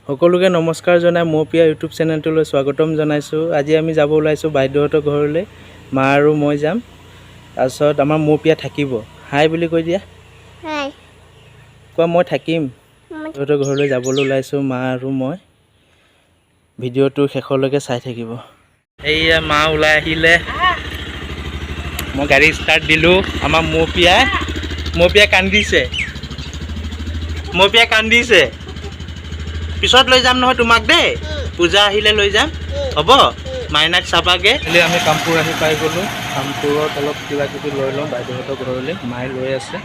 সকলোকে নমস্কাৰ জনাই মৌপিয়া ইউটিউব চেনেলটোলৈ স্বাগতম জনাইছোঁ। আজি আমি যাব ওলাইছোঁ বাইদেউহঁতৰ ঘৰলৈ। মা আৰু মই যাম। তাৰপিছত আমাৰ মৌপিয়া থাকিব। হাই বুলি কৈ দিয়া। হাই। কোৱা মই থাকিম। বাইদেউহঁতৰ ঘৰলৈ যাবলৈ ওলাইছোঁ মা আৰু মই। ভিডিঅ'টো শেষলৈকে চাই থাকিব। এইয়া মা ওলাই আহিলে। মই গাড়ী ষ্টাৰ্ট দিলোঁ। আমাৰ মৌপিয়াই কান্দিছে। মৌপিয়াই কান্দিছে। পিছত লৈ যাম নহয় তোমাক দেই। পূজা আহিলে লৈ যাম হ'ব। মাইনাক চাবাগে। আমি কামপুৰ আহি পাই গ'লোঁ। কামপুৰত অলপ কিবা কিবি লৈ লওঁ বাইদেউহঁতৰ ঘৰলৈ। মায়ে লৈ আছে।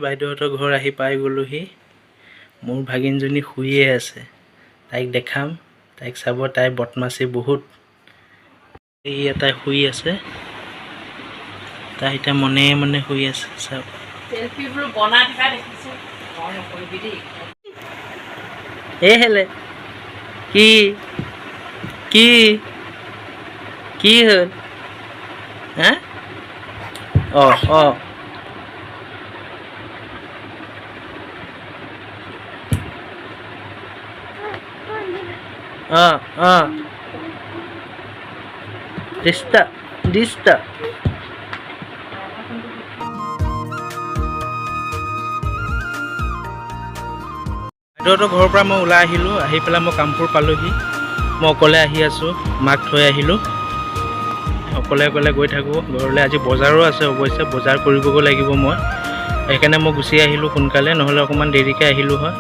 বাইদেউহঁতৰ ঘৰ আহি পাই গ'লোহি। মোৰ ভাগিনজনী শুইয়ে আছে। তাইক দেখাম। তাইক চাব। তাই বদমাছি বহুত। এই তাই শুই আছে। তাই এতিয়া মনে মনে শুই আছে। চাওক এই হেলে কি কি কি হ'ল হা অ দিস্তা বাইদেউহঁতৰ ঘৰৰ পৰা মই ওলাই আহিলোঁ। আহি পেলাই মই কামপুৰ পালোঁহি। মই অকলে আহি আছোঁ। মাক থৈ আহিলোঁ। অকলে গৈ থাকোঁ ঘৰলৈ। আজি বজাৰো আছে অৱশ্যে। বজাৰ কৰিবগৈ লাগিব মই। সেইকাৰণে মই গুচি আহিলোঁ সোনকালে। নহ'লে অকণমান দেৰিকৈ আহিলোঁ হয়।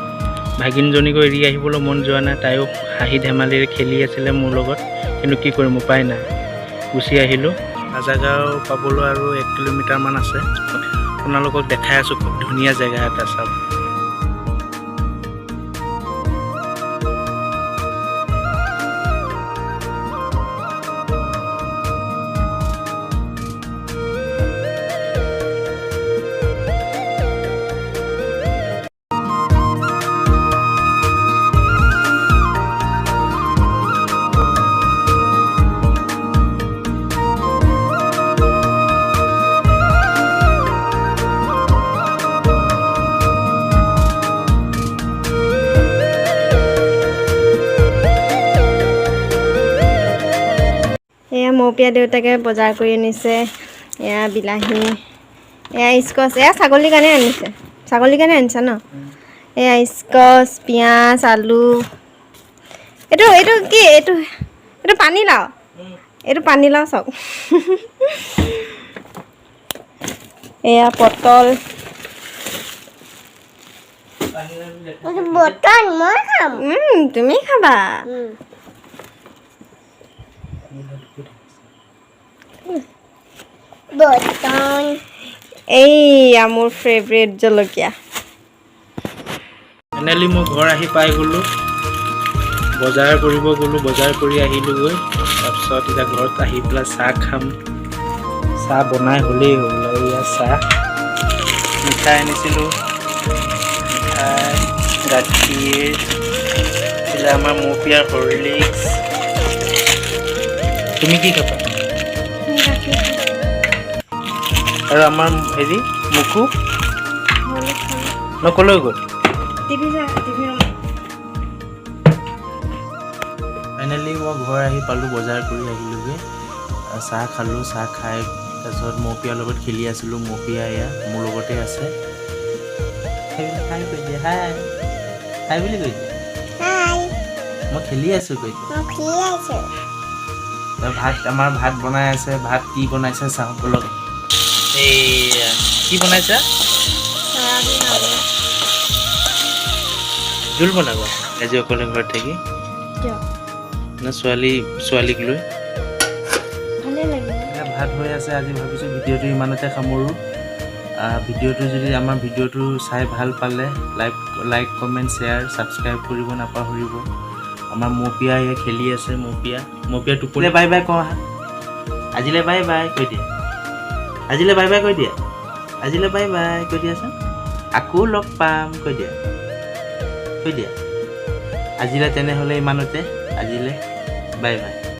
ভাগিনজনীকো এৰি আহিবলৈ মন যোৱা নাই। তাইও হাঁহি ধেমালিৰে খেলি আছিলে মোৰ লগত। কিন্তু কি কৰিম উপায় নাই। গুচি আহিলোঁ। ৰাজাগাঁও পাবলৈ আৰু 1 কিলোমিটাৰমান আছে। আপোনালোকক দেখাই আছোঁ। খুব ধুনীয়া জেগা এটা চাওক। এয়া মৌপিয়া দেউতাকে বজাৰ কৰি আনিছে। এয়া বিলাহী, এয়া স্কচ, এয়া ছাগলীৰ কাৰণে আনিছে। ছাগলীৰ কাৰণে আনিছা ন? এয়া স্কচ, পিঁয়াজ, আলু। এইটো কি এইটো পানীলাও। এইটো পানীলাও চাওক। এয়া পটল। তুমি খাবা। এইয়া মোৰ ফেভৰেট জলকীয়া। ফাইনেলি মই ঘৰ আহি পাই গ'লোঁ। বজাৰ কৰিব গ'লোঁ। বজাৰ কৰি আহিলোঁগৈ। তাৰপিছত এতিয়া ঘৰত আহি পেলাই চাহ খাম। চাহ বনাই হ'লেই হ'ল। এয়া চাহ মিঠাই আনিছিলোঁ। মিঠাই, গাখীৰ, এইবিলাক আমাৰ মৌপিয়াৰ হৰলিক্স। তুমি কি খাবা? আৰু আমাৰ হেৰি মুকু নকলৈ গ'ল। ফাইনেলি মই ঘৰ আহি পালোঁ। বজাৰ কৰি আহিলোঁগৈ। চাহ খালোঁ। চাহ খাই তাৰপিছত মৌপিয়াৰ লগত খেলি আছিলোঁ। মৌপিয়া এয়া মোৰ লগতে আছে। হাই কৈ দিয়া। হাই বুলি কৈ দিয়া। মই খেলি আছোঁ কৈ দিয়া। আমাৰ ভাত বনাই আছে। ভাত কি বনাইছে চাওঁ বলক। এইয়া কি বনাইছা? জোল বনাবা আজি অকলে ঘৰত থাকি? না ছোৱালীক লৈ? ভাত হৈ আছে। আজি ভাবিছোঁ ভিডিঅ'টো ইমানতে সামৰোঁ। ভিডিঅ'টো যদি আমাৰ ভিডিঅ'টো চাই ভাল পালে লাইক কমেণ্ট শ্বেয়াৰ ছাবস্ক্ৰাইব কৰিব নাপাহৰিব। আমাৰ মৌপিয়া এয়া খেলি আছে। মৌপিয়া টোপনি বাই বাই কোৱা। আজিলৈ বাই বাই কৈ দিয়া। আজিলৈ বাই বাই কৈ দিয়া। আজিলৈ বাই বাই কৈ দিয়াচোন। আকৌ লগ পাম কৈ দিয়া। আজিলৈ তেনেহ'লে ইমানতে। আজিলৈ বাই বাই।